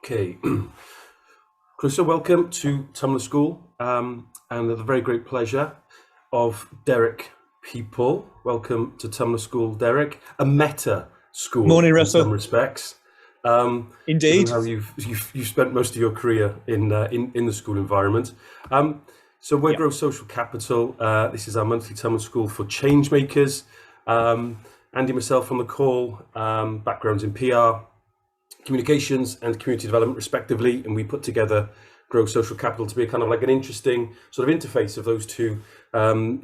Okay, Clarissa, welcome to Tummler School, and the very great pleasure of Derek Peaple. Welcome to Tummler School, Derek. A meta school Morning, in Russell. some respects. Indeed. Given how you've spent most of your career in the school environment. So we're Yep. Grow Social Capital. This is our monthly Tummler School for change makers. Andy, myself on the call, backgrounds in PR, communications and community development respectively, and we put together Grow Social Capital to be a kind of like an interesting sort of interface of those two,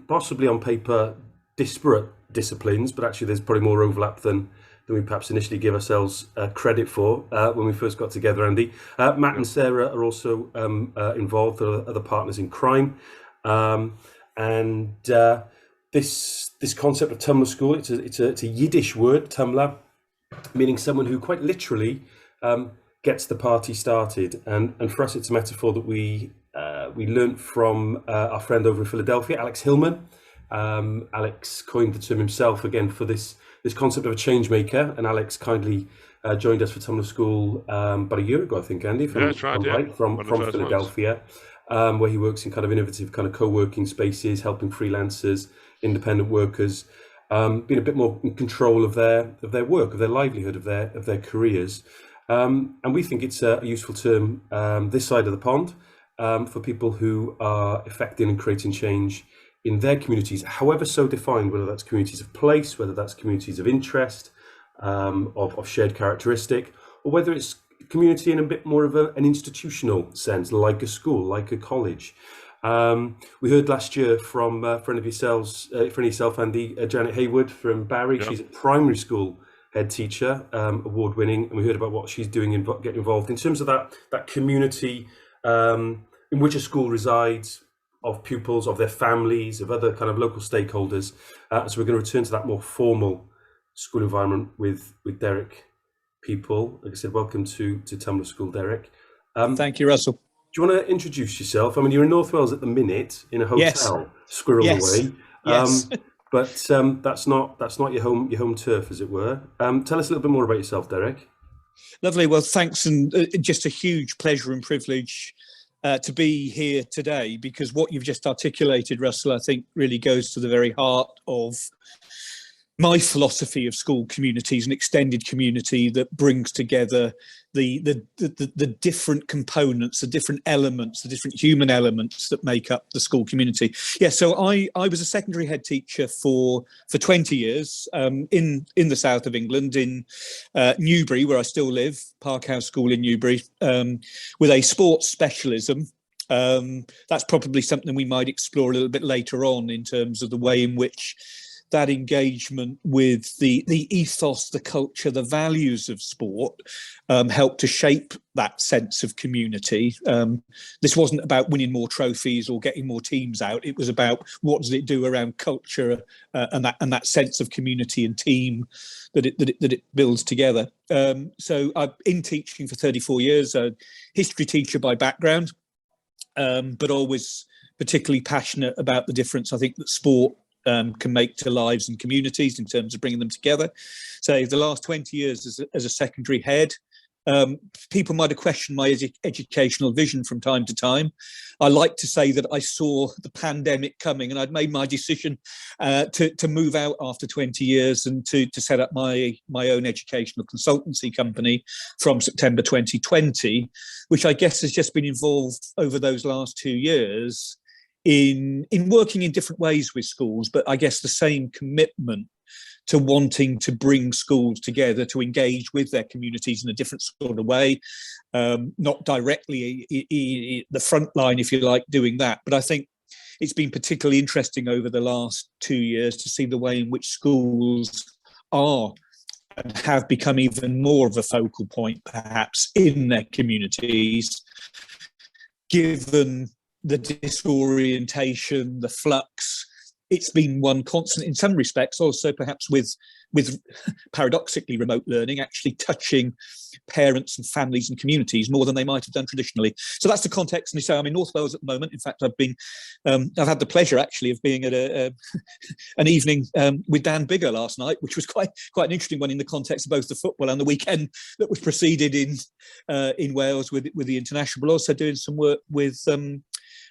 possibly on paper disparate disciplines, but actually there's probably more overlap than we perhaps initially give ourselves credit for when we first got together, Andy. Matt and Sarah are also involved, other partners in crime, and this concept of Tummler School, it's a Yiddish word, Tummler, meaning someone who quite literally gets the party started. And for us, it's a metaphor that we learnt from our friend over in Philadelphia, Alex Hillman. Alex coined the term himself again for this concept of a change maker, and Alex kindly joined us for Tummler School about a year ago, I think, Andy, That's right, from Philadelphia, where he works in kind of innovative kind of co-working spaces, helping freelancers, independent workers, being a bit more in control of their work, of their livelihood, of their careers. And we think it's a useful term this side of the pond for people who are effecting and creating change in their communities, however so defined, whether that's communities of place, whether that's communities of interest, of shared characteristic, or whether it's community in a bit more of an institutional sense, like a school, like a college. We heard last year from a friend of yourself, Andy, Janet Hayward from Barry. Yep. She's a primary school head teacher, award winning, and we heard about what she's doing getting involved in terms of that community in which a school resides, of pupils, of their families, of other kind of local stakeholders. So we're going to return to that more formal school environment with Derek Peaple. Like I said, welcome to Tummler School, Derek. Thank you, Russell. Do you want to introduce yourself? I mean, you're in North Wales at the minute in a hotel, squirreled away. Yes. But that's not your home turf, as it were. Tell us a little bit more about yourself, Derek. Lovely. Well, thanks, and just a huge pleasure and privilege to be here today, because what you've just articulated, Russell, I think really goes to the very heart of my philosophy of school communities, an extended community that brings together the different components, the different elements, the different human elements that make up the school community. Yeah, so I was a secondary head teacher for 20 years in the south of England, in Newbury, where I still live, Parkhouse School in Newbury, with a sports specialism. That's probably something we might explore a little bit later on in terms of the way in which that engagement with the ethos, the culture, the values of sport helped to shape that sense of community. This wasn't about winning more trophies or getting more teams out. It was about what does it do around culture and that sense of community and team that it builds together. So I've been teaching for 34 years, a history teacher by background, but always particularly passionate about the difference I think that sport can make to lives and communities in terms of bringing them together. So the last 20 years as a secondary head, people might have questioned my educational vision from time to time. I like to say that I saw the pandemic coming, and I'd made my decision to move out after 20 years and to set up my own educational consultancy company from September 2020, which I guess has just been involved over those last 2 years in working in different ways with schools, but I guess the same commitment to wanting to bring schools together to engage with their communities in a different sort of way, not directly the front line, if you like, doing that. But I think it's been particularly interesting over the last 2 years to see the way in which schools are and have become even more of a focal point, perhaps, in their communities, given the disorientation, the flux it's been one constant in some respects, also perhaps with paradoxically remote learning actually touching parents and families and communities more than they might have done traditionally. So that's the context. And so I'm in North Wales at the moment. In fact, I've had the pleasure actually of being at an evening with Dan Bigger last night, which was quite an interesting one in the context of both the football and the weekend that was preceded in Wales with the international, but also doing some work with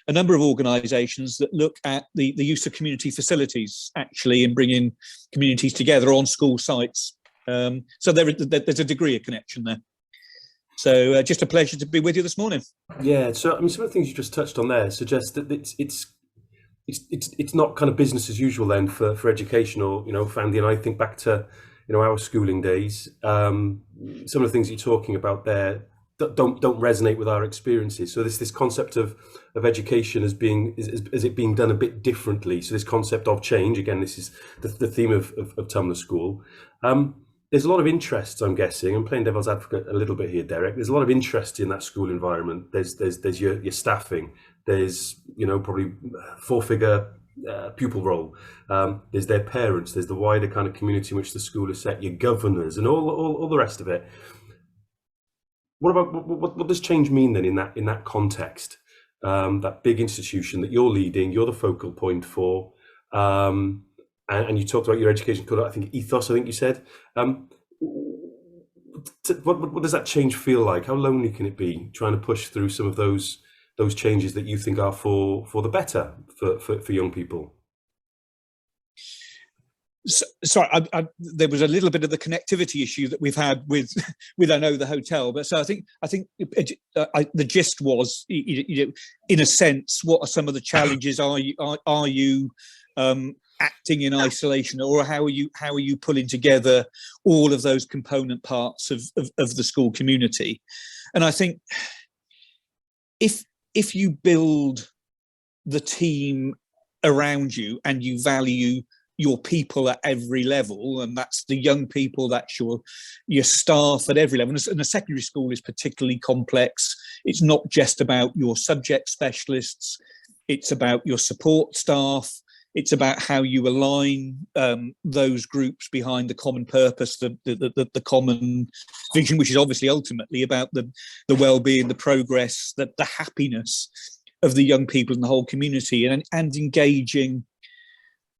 a number of organisations that look at the use of community facilities actually in bringing communities together on school sites. So there's a degree of connection there. So just a pleasure to be with you this morning. Yeah, so I mean, some of the things you just touched on there suggest that it's not kind of business as usual then for education, or Fandy and I think back to our schooling days. Some of the things you're talking about there don't resonate with our experiences. So this concept of education as it being done a bit differently. So this concept of change, again, this is the theme of Tummler School. There's a lot of interest, I'm guessing. I'm playing devil's advocate a little bit here, Derek. There's a lot of interest in that school environment. There's your staffing. There's probably 4-figure pupil role. There's their parents. There's the wider kind of community in which the school is set. Your governors and all the rest of it. What does change mean then in that context? That big institution that you're leading, you're the focal point for, and you talked about your education code, I think ethos. I think you said. What does that change feel like? How lonely can it be trying to push through some of those changes that you think are for the better for young people? Sorry, there was a little bit of the connectivity issue that we've had with I know the hotel, but so I think the gist was, in a sense, what are some of the challenges? Are you acting in isolation, or how are you pulling together all of those component parts of the school community? And I think if you build the team around you and you value your people at every level, and that's the young people, that's your staff at every level. And a secondary school is particularly complex. It's not just about your subject specialists, it's about your support staff, it's about how you align those groups behind the common purpose, the common vision, which is obviously ultimately about the well-being, the progress, the happiness of the young people in the whole community, and engaging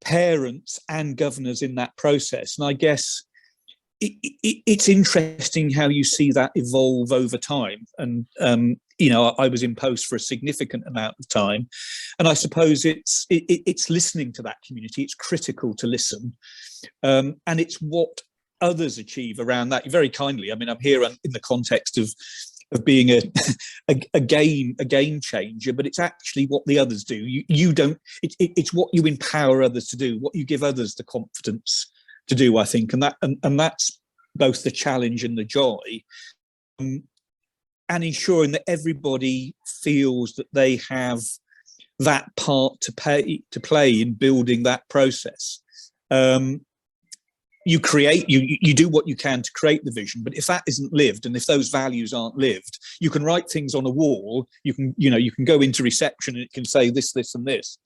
parents and governors in that process. And I guess it's interesting how you see that evolve over time. And I was in post for a significant amount of time, and I suppose it's listening to that community. It's critical to listen, and it's what others achieve around that. Very kindly, I mean, I'm here in the context of being a game changer, but it's actually what the others do. You don't. It's what you empower others to do, what you give others the confidence to do, I think, and that's both the challenge and the joy, and ensuring that everybody feels that they have that part to play in building that process. You do what you can to create the vision, but if that isn't lived, and if those values aren't lived, you can write things on a wall, you can go into reception and it can say this, and this.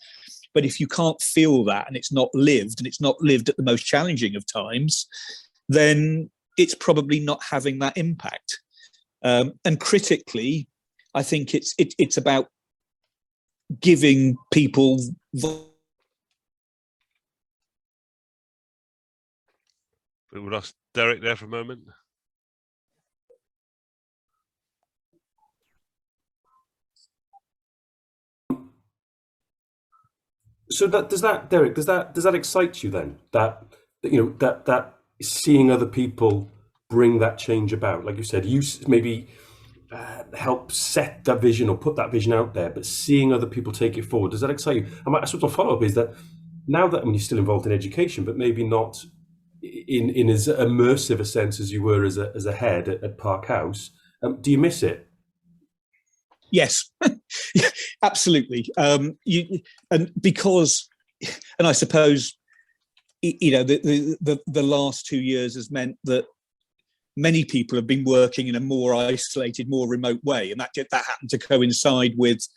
But if you can't feel that, and it's not lived, and it's not lived at the most challenging of times, then it's probably not having that impact. And critically, I think it's about giving people. We lost Derek there for a moment. So Derek, does that excite you then? That seeing other people bring that change about, like you said, you maybe help set that vision or put that vision out there, but seeing other people take it forward, does that excite you? And my sort of follow up is that now that, I mean, you're still involved in education, but maybe not in as immersive a sense as you were as a head at Park House. Do you miss it? Yes, absolutely. And I suppose the last 2 years has meant that many people have been working in a more isolated, more remote way, and that happened to coincide with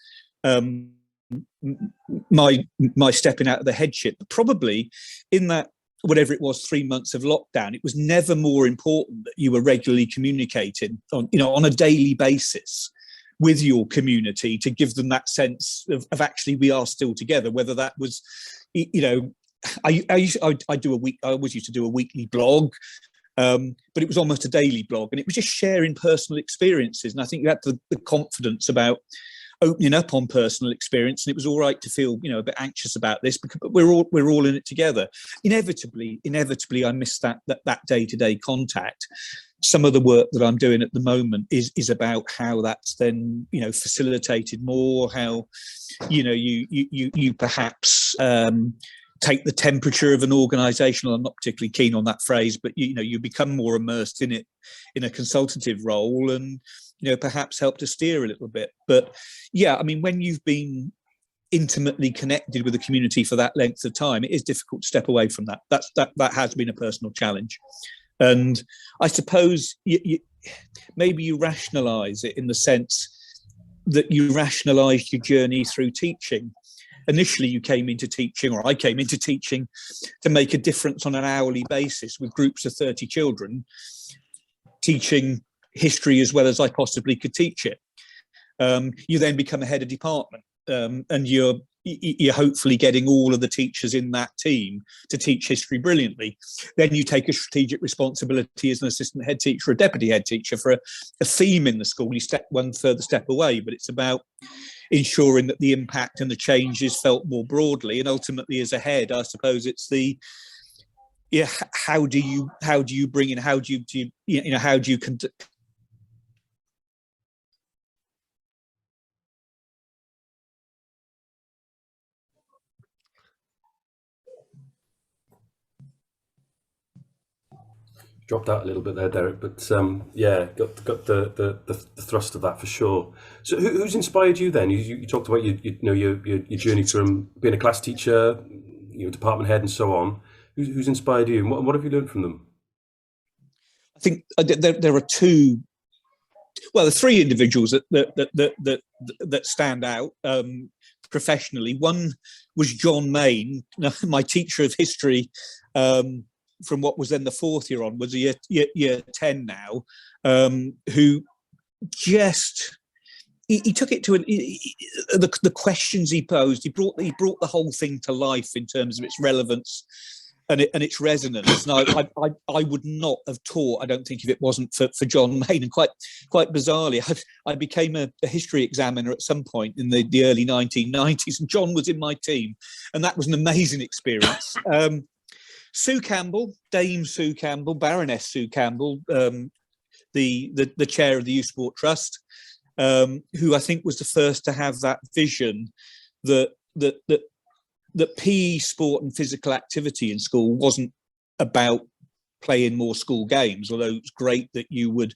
my stepping out of the headship. But probably in that, whatever it was, 3 months of lockdown, it was never more important that you were regularly communicating on a daily basis with your community to give them that sense of actually we are still together. Whether that was, I always used to do a weekly blog, but it was almost a daily blog, and it was just sharing personal experiences. And I think you had the confidence about opening up on personal experience, and it was all right to feel a bit anxious about this, but we're all in it together. Inevitably, I missed that day-to-day contact. Some of the work that I'm doing at the moment is about how that's then facilitated more, how you perhaps take the temperature of an organisation. I'm not particularly keen on that phrase, but you become more immersed in it in a consultative role, and perhaps help to steer a little bit. But yeah, I mean, when you've been intimately connected with the community for that length of time, it is difficult to step away from that. That has been a personal challenge. And I suppose maybe you rationalise it in the sense that you rationalised your journey through teaching. Initially, you came into teaching, or I came into teaching, to make a difference on an hourly basis with groups of 30 children, teaching history as well as I possibly could teach it. You then become a head of department, and you're hopefully getting all of the teachers in that team to teach history brilliantly. Then you take a strategic responsibility as an assistant head teacher, a deputy head teacher for a theme in the school. You step one further step away, but it's about ensuring that the impact and the change is felt more broadly. And ultimately, as a head, I suppose it's how do you bring in, how do you conduct. Dropped out a little bit there, Derek, but yeah, got the thrust of that for sure. So who's inspired you then? You talked about your journey from being a class teacher, department head, and so on. Who's inspired you, and what have you learned from them? I think there are there are three individuals that stand out professionally. One was John Main, my teacher of history. From what was then the fourth year on, was year 10 now, who just he took it to the questions he posed. He brought the whole thing to life in terms of its relevance and its resonance. And I would not have taught, I don't think, if it wasn't for John Main. And quite bizarrely, I became a history examiner at some point in the early 1990s, and John was in my team, and that was an amazing experience. Sue Campbell, Dame Sue Campbell, Baroness Sue Campbell, the chair of the Youth Sport Trust, who I think was the first to have that vision that PE, sport and physical activity in school wasn't about playing more school games, although it's great that you would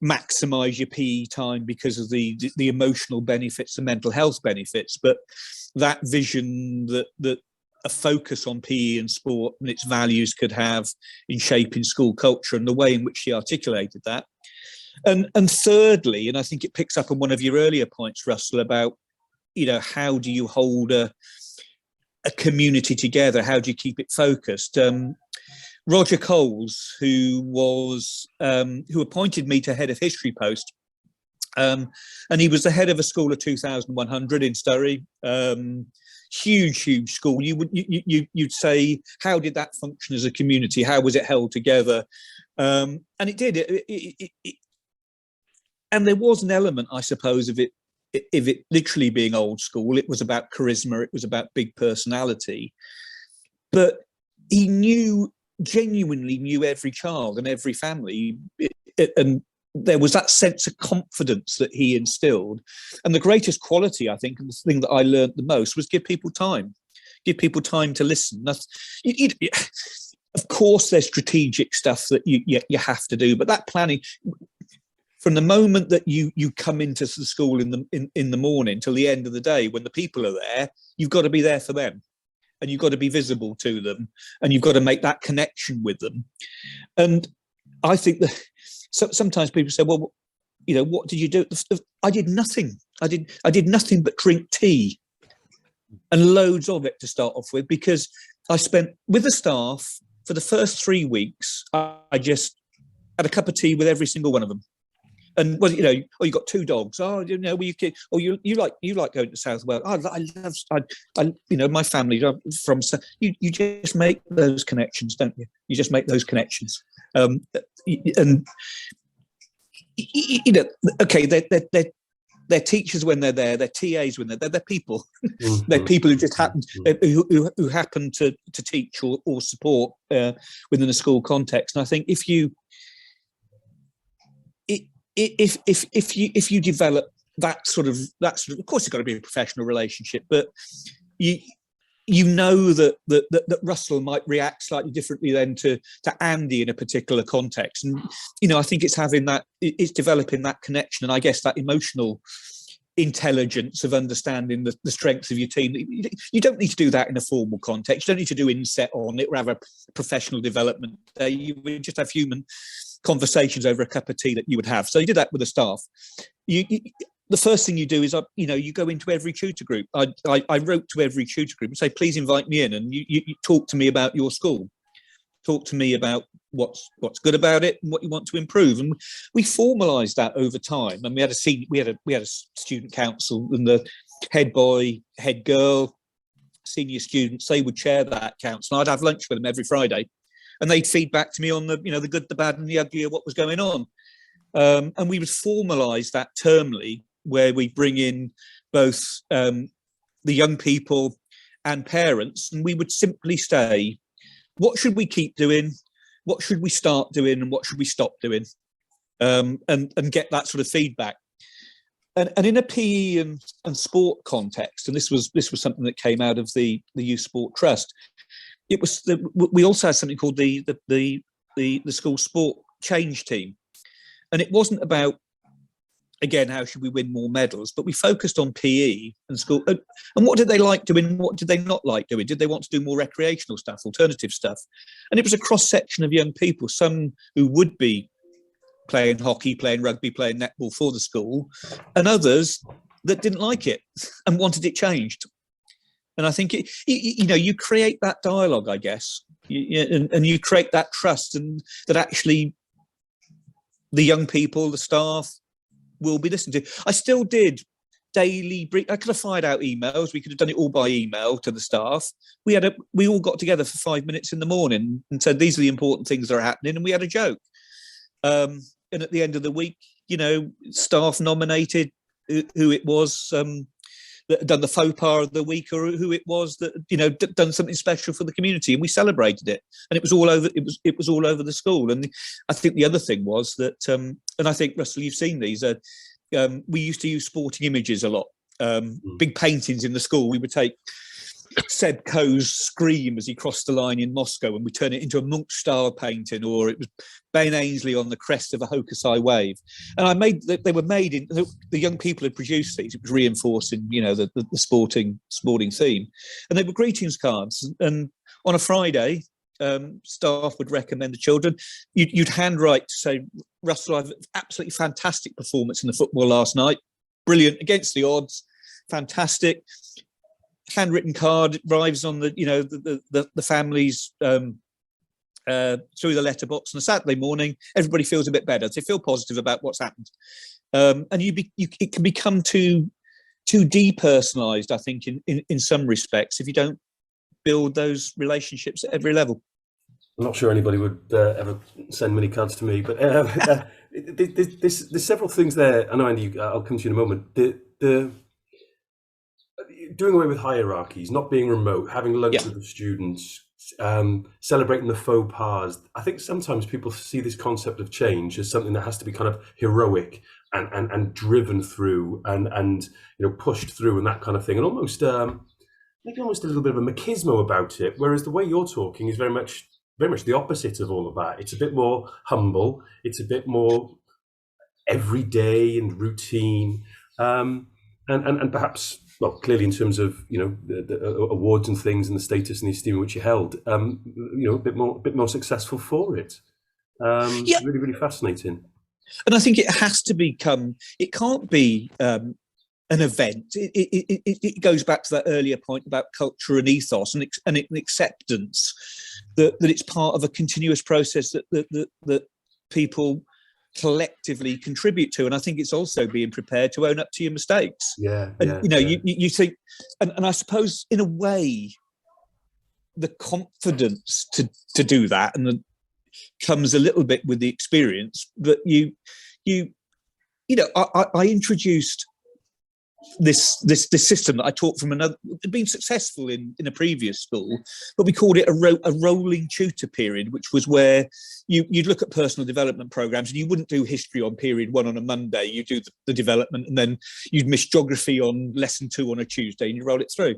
maximise your PE time because of the emotional benefits and mental health benefits, but that vision that a focus on PE and sport and its values could have in shaping school culture, and the way in which she articulated that. And thirdly, and I think it picks up on one of your earlier points, Russell, about how do you hold a community together? How do you keep it focused? Roger Coles, who appointed me to head of history post, and he was the head of a school of 2,100 in Surrey. Huge school. You'd say, how did that function as a community? How was it held together? And it did. And there was an element, I suppose, of it literally being old school. It was about charisma. It was about big personality. But he genuinely knew every child and every family, and there was that sense of confidence that he instilled. And the greatest quality, I think, and the thing that I learned the most, was give people time to listen. Of course, there's strategic stuff that you have to do, but that planning, from the moment that you come into the school in the morning till the end of the day, when the people are there, you've got to be there for them, and you've got to be visible to them, and you've got to make that connection with them. And I think that sometimes people say, well, what did you do? I did nothing. I did nothing but drink tea and loads of it to start off with, because I spent with the staff for the first 3 weeks. I just had a cup of tea with every single one of them. And well, you got 2 dogs. Oh, well, you like going to South Wales. My family from. You just make those connections, don't you? You just make those connections, and okay, they're teachers when they're there. They're TAs when they're people. Mm-hmm. They're people who just happen who happen to teach or support within a school context. And I think if you develop that sort of, of course, it's got to be a professional relationship, but you know that Russell might react slightly differently than to Andy in a particular context, and I think it's developing that connection, and I guess that emotional intelligence of understanding the strengths of your team. You don't need to do that in a formal context. You don't need to do inset on it or have a professional development. You would just have human conversations over a cup of tea that you would have. So you did that with the staff. The first thing you do is, you go into every tutor group. I wrote to every tutor group and say, please invite me in, and you talk to me about your school. Talk to me about what's good about it and what you want to improve. And we formalised that over time. And we had a student council, and the head boy, head girl, senior students, they would chair that council. I'd have lunch with them every Friday, and they'd feed back to me on the good, the bad, and the ugly of what was going on. And we would formalise that termly, where we bring in both the young people and parents, and we would simply say, what should we keep doing? What should we start doing? And what should we stop doing? And get that sort of feedback. And in a PE and sport context, and this was something that came out of the Youth Sport Trust. We also had something called the school sport change team, and it wasn't about, again, how should we win more medals, but we focused on PE and school, and what did they like doing, what did they not like doing, did they want to do more recreational stuff, alternative stuff. And it was a cross section of young people, some who would be playing hockey, playing rugby, playing netball for the school, and others that didn't like it and wanted it changed. And I think you create that dialogue, I guess, and you create that trust, and that actually the young people, the staff, will be listened to. I still did daily I could have fired out emails. We could have done it all by email to the staff. We all got together for 5 minutes in the morning and said, these are the important things that are happening, and we had a joke. And at the end of the week, staff nominated who it was that had done the faux pas of the week, or who it was that done something special for the community, and we celebrated it. And it was all over. It was all over the school. And I think the other thing was that, and I think, Russell, you've seen these. We used to use sporting images a lot. Big paintings in the school. We would take Seb Coe's scream as he crossed the line in Moscow, and we turn it into a Munch-style painting, or it was Ben Ainsley on the crest of a Hokusai wave. And they were made in, the young people had produced these. It was reinforcing, the sporting theme, and they were greetings cards. And on a Friday, staff would recommend the children. You'd handwrite to say, Russell, I've absolutely fantastic performance in the football last night, brilliant against the odds, fantastic. Handwritten card arrives on the family's through the letterbox on a Saturday morning. Everybody feels a bit better. They feel positive about what's happened, and it can become too depersonalized, I think, in some respects, if you don't build those relationships at every level. I'm not sure anybody would ever send many cards to me, but there's several things there. I know, Andy, I'll come to you in a moment. The doing away with hierarchies, not being remote, having lunch with the students, celebrating the faux pas. I think sometimes people see this concept of change as something that has to be kind of heroic and driven through and pushed through and that kind of thing, and almost maybe almost a little bit of a machismo about it. Whereas the way you're talking is very much the opposite of all of that. It's a bit more humble. It's a bit more everyday and routine, and perhaps. Well, clearly, in terms of the awards and things and the status and the esteem in which you held, a bit more successful for it. Really, really fascinating. And I think it has to become. It can't be an event. It goes back to that earlier point about culture and ethos and acceptance that it's part of a continuous process that people collectively contribute to. And I think it's also being prepared to own up to your mistakes. You think, and I suppose in a way, the confidence to do that and comes a little bit with the experience. But I introduced this system that I taught from another, had been successful in a previous school, but we called it a rolling tutor period, which was where you'd look at personal development programs and you wouldn't do history on period 1 on a Monday. You do the development, and then you'd miss geography on lesson 2 on a Tuesday, and you roll it through.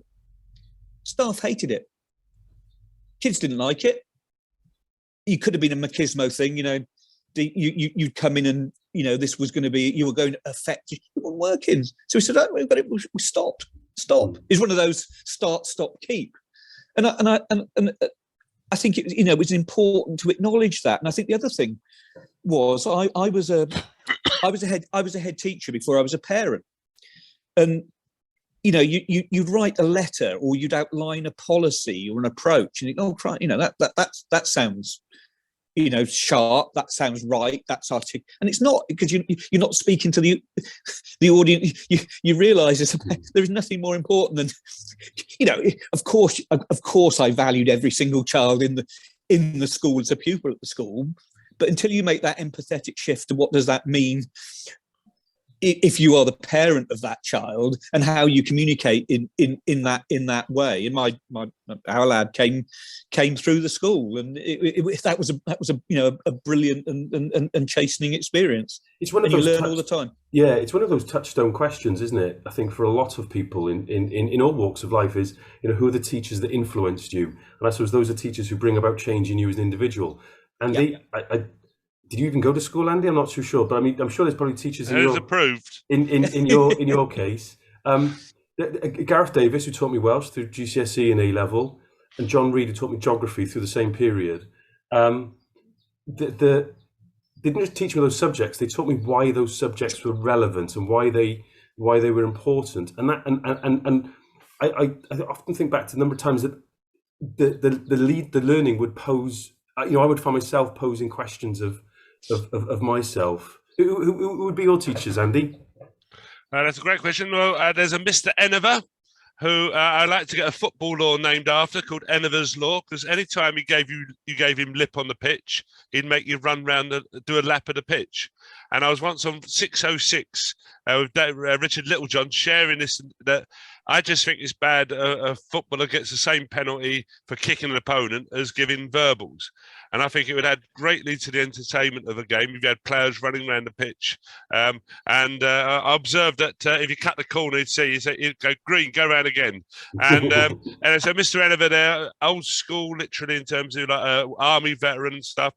Staff hated it. Kids didn't like it. You could have been a machismo thing, you'd come in and, this was going to be, you were going to affect, you weren't working. So we said, oh, but we stopped. It's one of those start, stop, keep. And I think it was important to acknowledge that. And I think the other thing was I was a head teacher before I was a parent. And you'd write a letter or you'd outline a policy or an approach, and that sounds, sharp. That sounds right. That's articulate, and it's not, because you're not speaking to the audience. You realise there is nothing more important than, Of course, I valued every single child in the school as a pupil at the school, but until you make that empathetic shift to what does that mean if you are the parent of that child, and how you communicate in that way. And our lad came through the school, and that was a brilliant and chastening experience. It's one of those you learn all the time. Yeah, it's one of those touchstone questions, isn't it? I think for a lot of people in all walks of life is, who are the teachers that influenced you? And I suppose those are teachers who bring about change in you as an individual. And did you even go to school, Andy? I'm not too sure, but I mean, I'm sure there's probably teachers in your case. Gareth Davis, who taught me Welsh through GCSE and A level, and John Reid, who taught me geography through the same period. They didn't just teach me those subjects; they taught me why those subjects were relevant and why they were important. And I often think back to the number of times that the learning would pose. I would find myself posing questions of myself. Who would be your teachers, Andy? That's a great question. Well, there's a Mr. Innovator who I'd like to get a football law named after, called Enover's Law, because anytime you gave him lip on the pitch, he'd make you run round and do a lap of the pitch. And I was once on 606 with Richard Littlejohn sharing this, that I just think it's bad a footballer gets the same penalty for kicking an opponent as giving verbals. And I think it would add greatly to the entertainment of the game if you had players running around the pitch. I observed that if you cut the corner, he'd go green, go round again. And so Mr. Enever there, old school, literally, in terms of army veteran and stuff.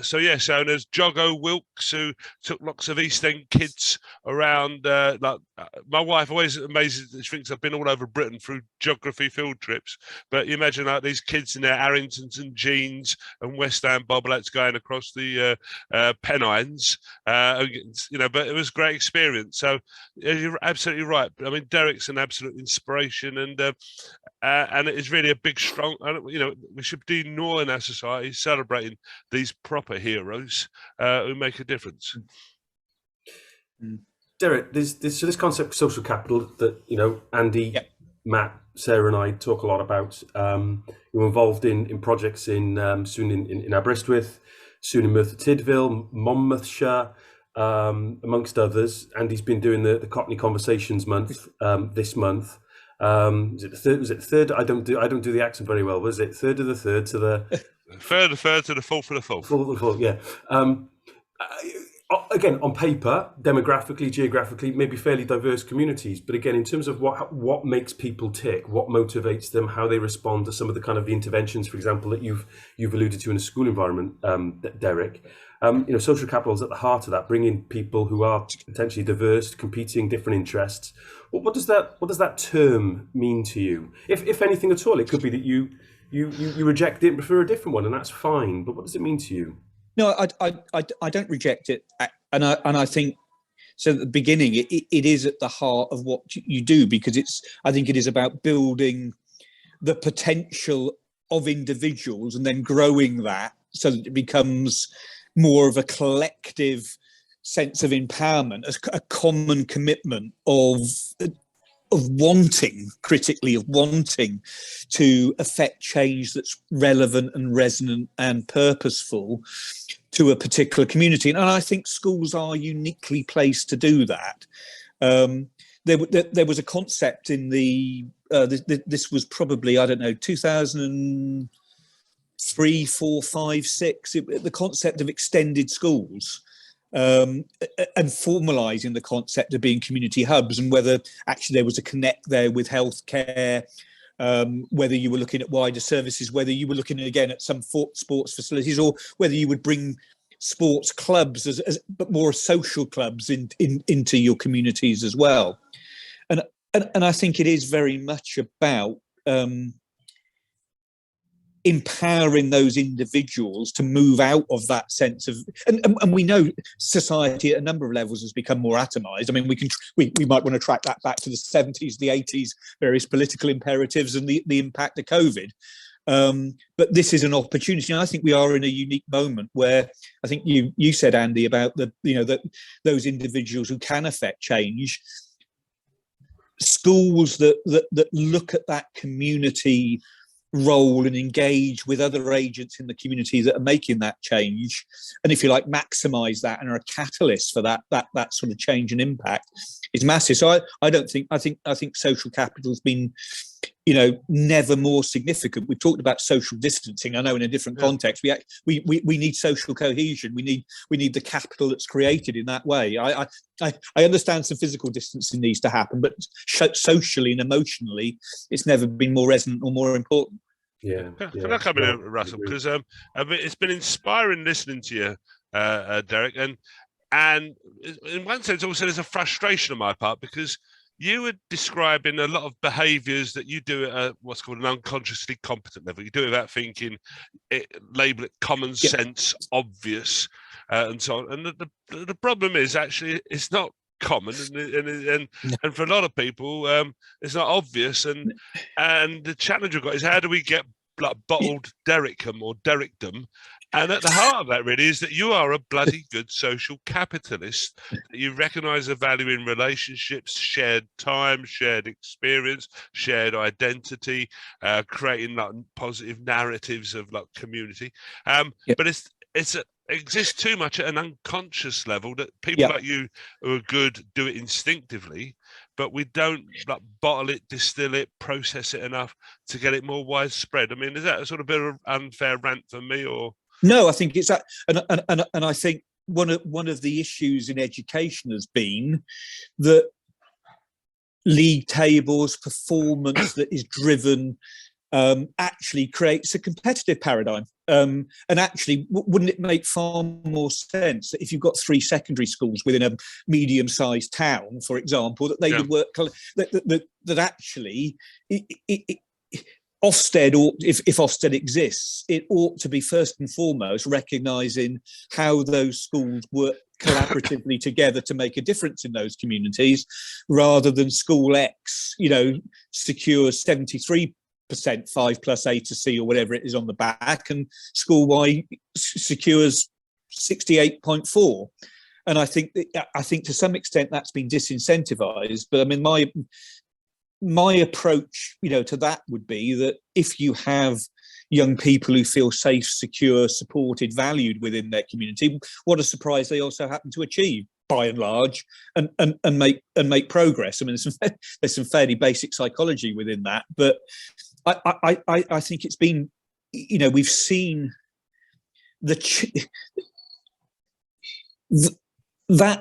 So there's Joggo Wilkes, who took lots of East End kids around. My wife always amazes, she thinks I've been all over Britain through geography field trips. But you imagine these kids in their Arringtons and jeans and West Ham bobbleheads going across the Pennines, but it was a great experience. So you're absolutely right. I mean, Derek's an absolute inspiration, and it is really a big, strong. We should do more in our society celebrating these proper heroes who make a difference. Derek, there's this concept of social capital that Andy, Matt, Sarah, and I talk a lot about. We're involved in projects soon in Aberystwyth, soon in Merthyr Tydfil, Monmouthshire, amongst others. Andy's been doing the Cockney Conversations month this month. Was it the third? I don't do the accent very well. Was it third to the third to the third to the fourth for the fourth? Fourth, yeah. Again, on paper, demographically, geographically, maybe fairly diverse communities. But again, in terms of what makes people tick, what motivates them, how they respond to some of the kind of the interventions, for example, that you've alluded to in a school environment, Derek. Social capital is at the heart of that, bringing people who are potentially diverse, competing, different interests. What does that term mean to you? If anything at all, it could be that you reject it and prefer a different one, and that's fine. But what does it mean to you? No, I don't reject it, and I think So at the beginning, it is at the heart of what you do, because I think it is about building the potential of individuals and then growing that so that it becomes more of a collective sense of empowerment, a common commitment of wanting, critically, of wanting to affect change that's relevant and resonant and purposeful to a particular community. And I think schools are uniquely placed to do that. There was a concept in this was probably, I don't know, 2003, 4, 5, 6, the concept of extended schools. And formalising the concept of being community hubs, and whether actually there was a connect there with healthcare, whether you were looking at wider services, whether you were looking again at some sports facilities, or whether you would bring sports clubs but more social clubs into your communities as well. And I think it is very much about empowering those individuals to move out of that sense of, and we know society at a number of levels has become more atomized. I mean, we might want to track that back to the 70s, the 80s, various political imperatives and the impact of COVID. But this is an opportunity, and I think we are in a unique moment where I think you said, Andy, about those individuals who can affect change. Schools that look at that community role and engage with other agents in the community that are making that change, and if you like, maximize that and are a catalyst for that sort of change and impact, is massive. So I think social capital has been, never more significant. We've talked about social distancing. I know in a different context, we need social cohesion. We need the capital that's created in that way. I understand some physical distancing needs to happen, but socially and emotionally, it's never been more resonant or more important. Yeah. Can I come in, Russell? Because it's been inspiring listening to you, Derek, and in one sense, also there's a frustration on my part, because you were describing a lot of behaviours that you do at what's called an unconsciously competent level. You do it without thinking, label it common sense, obvious, and so on. And the problem is actually it's not common, and for a lot of people, it's not obvious. And the challenge we've got is, how do we get like bottled Derekdom or Derekdom? And at the heart of that really is that you are a bloody good social capitalist. You recognise the value in relationships, shared time, shared experience, shared identity, creating like positive narratives of like community. But it exists too much at an unconscious level that people like you who are good do it instinctively, but we don't like bottle it, distill it, process it enough to get it more widespread. I mean, is that a sort of bit of unfair rant for me, or? No, I think it's that, and I think one of the issues in education has been that league tables, performance that is driven, actually creates a competitive paradigm. And actually, wouldn't it make far more sense that if you've got 3 secondary schools within a medium-sized town, for example, that they would work, that actually Ofsted, or if Ofsted exists, it ought to be first and foremost recognising how those schools work collaboratively together to make a difference in those communities, rather than school X, secures 73% 5+A to C or whatever it is on the back, and school Y secures 68.4. And I think to some extent that's been disincentivized. But I mean, my approach, to that would be that if you have young people who feel safe, secure, supported, valued within their community, what a surprise they also happen to achieve, by and large, and make progress. I mean, there's some fairly basic psychology within that, but I think it's been, we've seen that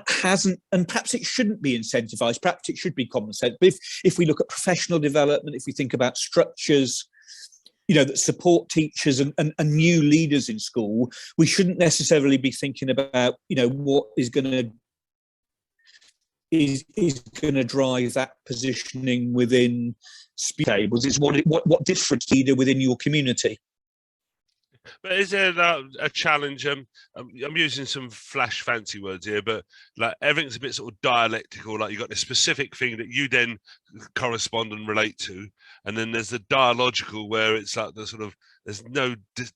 hasn't, and perhaps it shouldn't be incentivized, perhaps it should be common sense. But if we look at professional development, if we think about structures, that support teachers and new leaders in school, we shouldn't necessarily be thinking about, what is going to drive that positioning within speed tables. It's what difference leader within your community. But is there a challenge? I'm using some flash fancy words here, but like everything's a bit sort of dialectical. Like you've got the specific thing that you then correspond and relate to, and then there's the dialogical where it's like the sort of there's no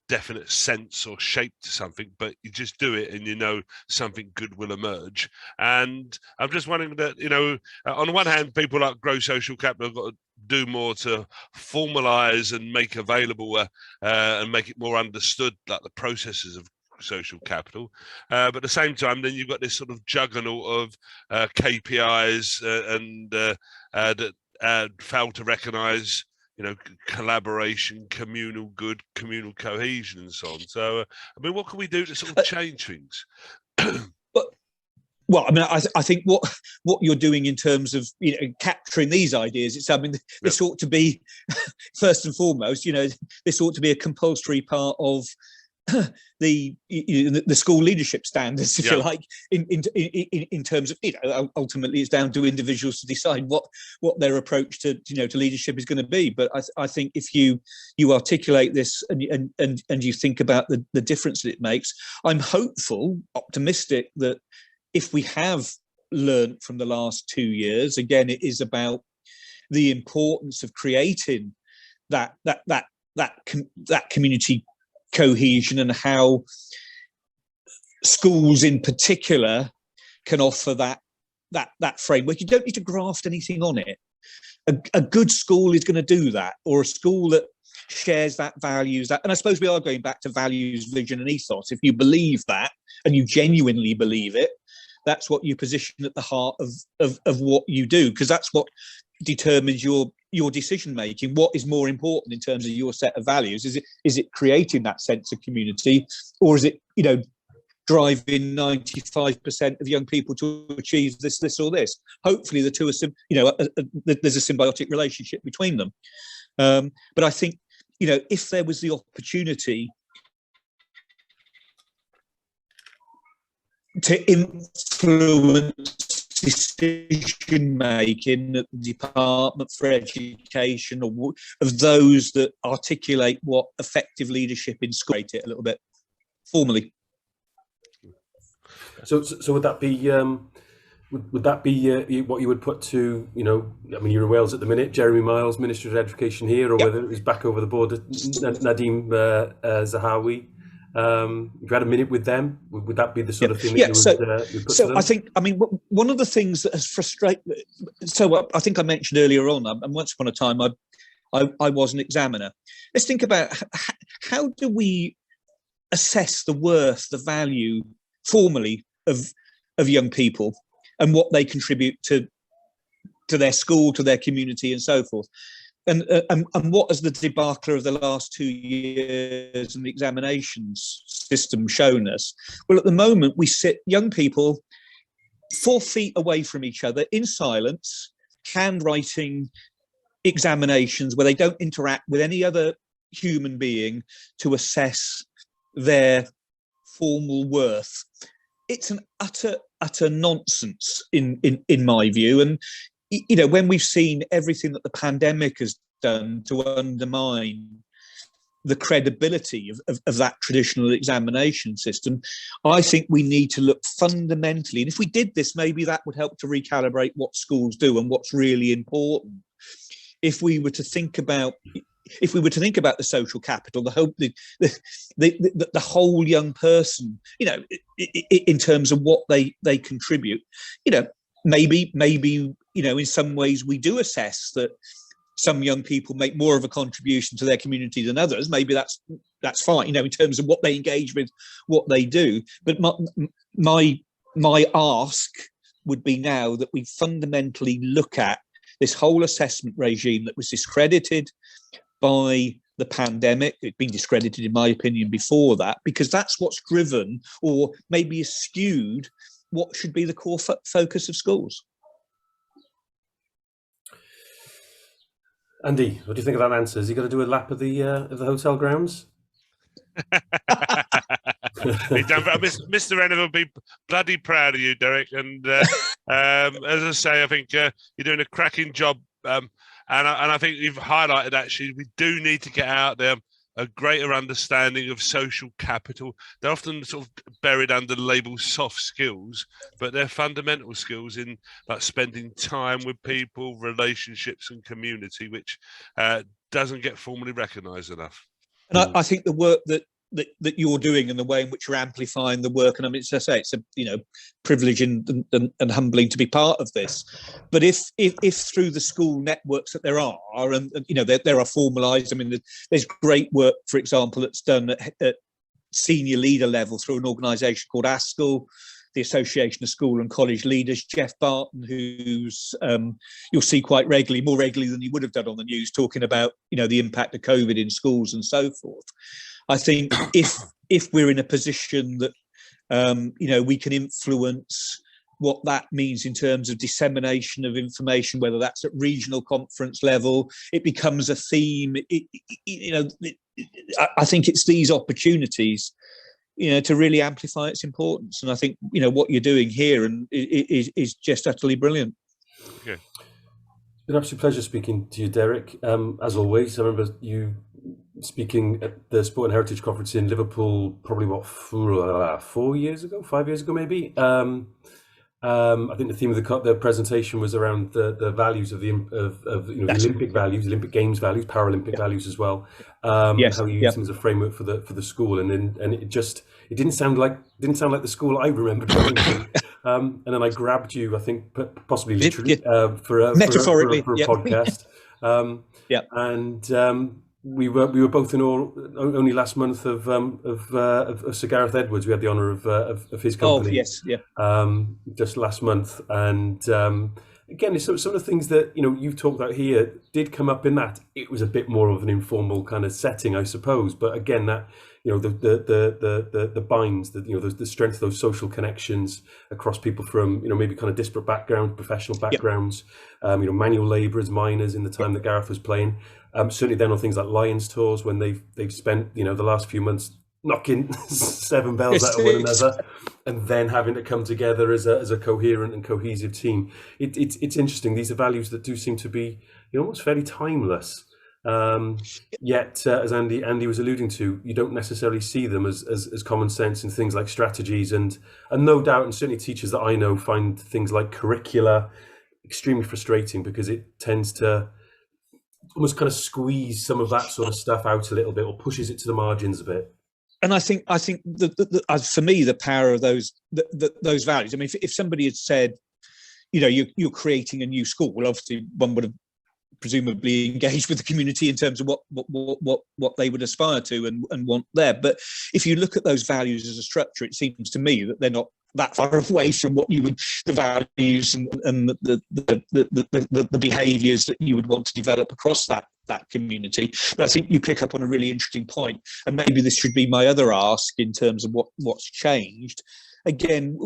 definite sense or shape to something, but you just do it and you know something good will emerge. And I'm just wondering that, you know, on the one hand, people like Grow Social Capital have got to do more to formalize and make available and make it more understood, like the processes of social capital. But at the same time, then you've got this sort of juggernaut of KPIs that fail to recognize, you know, collaboration, communal good, communal cohesion, and so on. So, I mean, what can we do to sort of change things? Well, I mean, I think what you're doing in terms of, you know, capturing these ideas, it's, I mean, this ought to be first and foremost, you know, this ought to be a compulsory part of the school leadership standards, if you like, in terms of, you know, ultimately it's down to individuals to decide what their approach to, you know, to leadership is going to be. But I think if you articulate this and you think about the difference that it makes, I'm hopeful, optimistic that if we have learned from the last 2 years, again, it is about the importance of creating that community cohesion, and how schools in particular can offer that framework. You don't need to graft anything on it. A good school is going to do that, or a school that shares that values that. And I suppose we are going back to values, vision, and ethos. If you believe that and you genuinely believe it, that's what you position at the heart of what you do, because that's what determines your decision making. What is more important in terms of your set of values? Is it creating that sense of community, or is it, you know, driving 95% of young people to achieve this, or this? Hopefully, the two are, you know, there's a symbiotic relationship between them. But I think, you know, if there was the opportunity to influence decision making at the Department for Education, or of those that articulate what effective leadership in school, it a little bit formally. So would that be would that be what you would put to, you know, I mean, you're in Wales at the minute, Jeremy Miles, Minister of Education here, or whether it was back over the border, Nadeem Zahawi? If you had a minute with them, would that be the sort of thing that you would put to them? I think, I mean, one of the things that has frustrated, so I think I mentioned earlier on, and once upon a time I was an examiner. Let's think about how do we assess the worth, the value formally of young people and what they contribute to their school, to their community, and so forth. And what has the debacle of the last 2 years and the examinations system shown us? Well, at the moment, we sit young people 4 feet away from each other in silence, handwriting examinations where they don't interact with any other human being to assess their formal worth. It's an utter nonsense in my view. And you know, when we've seen everything that the pandemic has done to undermine the credibility of that traditional examination system, I think we need to look fundamentally. And if we did this, maybe that would help to recalibrate what schools do and what's really important. If we were to think about the social capital, the whole young person, you know, in terms of what they contribute, you know, maybe, you know, in some ways we do assess that some young people make more of a contribution to their community than others. Maybe that's fine, you know, in terms of what they engage with, what they do. But my ask would be now that we fundamentally look at this whole assessment regime that was discredited by the pandemic. It'd been discredited, in my opinion, before that, because that's what's driven or maybe skewed what should be the core focus of schools. Andy, what do you think of that answer? Is he going to do a lap of the hotel grounds? Mr. Renner will be bloody proud of you, Derek. And as I say, I think you're doing a cracking job. And I think you've highlighted, actually, we do need to get out there a greater understanding of social capital. They're often sort of buried under the label soft skills, but they're fundamental skills in like spending time with people, relationships and community, which doesn't get formally recognised enough. And I think the work that you're doing and the way in which you're amplifying the work, and I mean, as I say, it's a privilege and humbling to be part of this. But if through the school networks that there are, and there are formalised, I mean, there's great work, for example, that's done at senior leader level through an organisation called ASCL, the Association of School and College Leaders. Jeff Barton, who's you'll see quite regularly, more regularly than you would have done on the news, talking about the impact of COVID in schools and so forth. I think if we're in a position that we can influence what that means in terms of dissemination of information, whether that's at regional conference level, it becomes a theme. I think it's these opportunities, to really amplify its importance. And I think what you're doing here and is just utterly brilliant. Okay. It's been an absolute pleasure speaking to you, Derek. As always, I remember you speaking at the Sport and Heritage Conference in Liverpool probably 5 years ago maybe. I think the theme of the presentation was around the values of the Olympic values, Olympic Games values, Paralympic values as well. How you use them as a framework for the school, and it didn't sound like the school I remembered going to. And then I grabbed you, I think possibly literally, for a podcast. We were both in only last month of Sir Gareth Edwards. We had the honour of his company. Just last month, and again, some of the things that you've talked about here did come up in that. It was a bit more of an informal kind of setting, I suppose. But again, that the binds, the strength of those social connections across people from maybe kind of disparate backgrounds, professional backgrounds, manual labourers, miners in the time that Gareth was playing. Certainly then on things like Lions tours, when they've spent the last few months knocking 7 bells out of one another, and then having to come together as a coherent and cohesive team. It's interesting. These are values that do seem to be almost fairly timeless. Yet, as Andy was alluding to, you don't necessarily see them as common sense in things like strategies, and no doubt, and certainly teachers that I know find things like curricula extremely frustrating because it tends to almost kind of squeeze some of that sort of stuff out a little bit, or pushes it to the margins a bit. And I think for me, the power of those values. I mean, if somebody had said, you're creating a new school, well, obviously one would have presumably engaged with the community in terms of what they would aspire to and want there. But if you look at those values as a structure, it seems to me that they're not that far away from what you would, the values and the behaviours that you would want to develop across that community. But I think you pick up on a really interesting point, and maybe this should be my other ask in terms of what's changed. Again,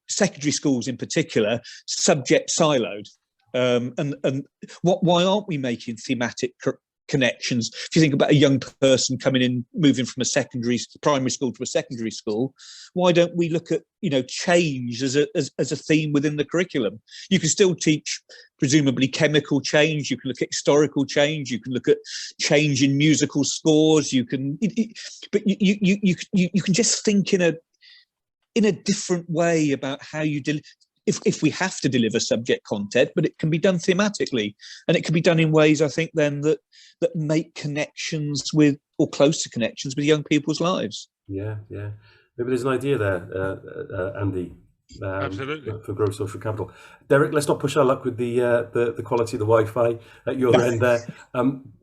secondary schools in particular, subject siloed. Why aren't we making thematic connections? If you think about a young person coming in, moving from a primary school to a secondary school, why don't we look at change as a theme within the curriculum? You can still teach presumably chemical change. You can look at historical change. You can look at change in musical scores. You can, but you can just think in a different way about how you if we have to deliver subject content, but it can be done thematically, and it can be done in ways, I think, then that make connections with, or close to connections with, young people's lives. Yeah. Maybe there's an idea there, Andy. Absolutely. For Grow Social Capital. Derek, let's not push our luck with the quality of the Wi-Fi at your end there.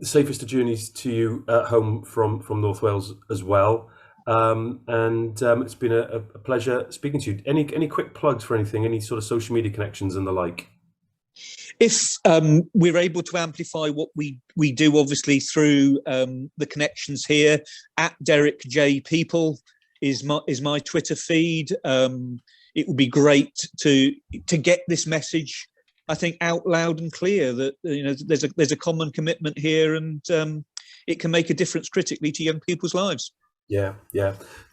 Safest of journeys to you home from North Wales as well. It's been a pleasure speaking to you. Any quick plugs for anything, any sort of social media connections and the like? If we're able to amplify what we do, obviously through the connections here, at Derek J Peaple is my Twitter feed. It would be great to get this message, I think, out loud and clear that there's a common commitment here, and it can make a difference critically to young people's lives. Yeah.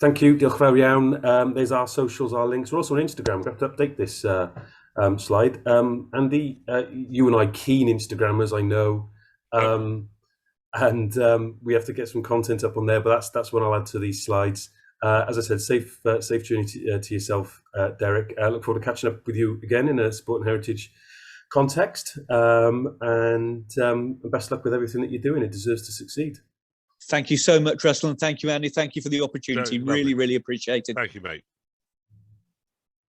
Thank you. Diolch fawr iawn. There's our socials, our links. We're also on Instagram. We have to update this slide. Andy, you and I, keen Instagrammers, I know. and we have to get some content up on there. But that's what I'll add to these slides. As I said, safe journey to yourself, Derek. I look forward to catching up with you again in a sport and heritage context, and best luck with everything that you're doing. It deserves to succeed. Thank you so much, Russell, and thank you, Andy. Thank you for the opportunity. Very lovely. Really appreciate it. Thank you, mate.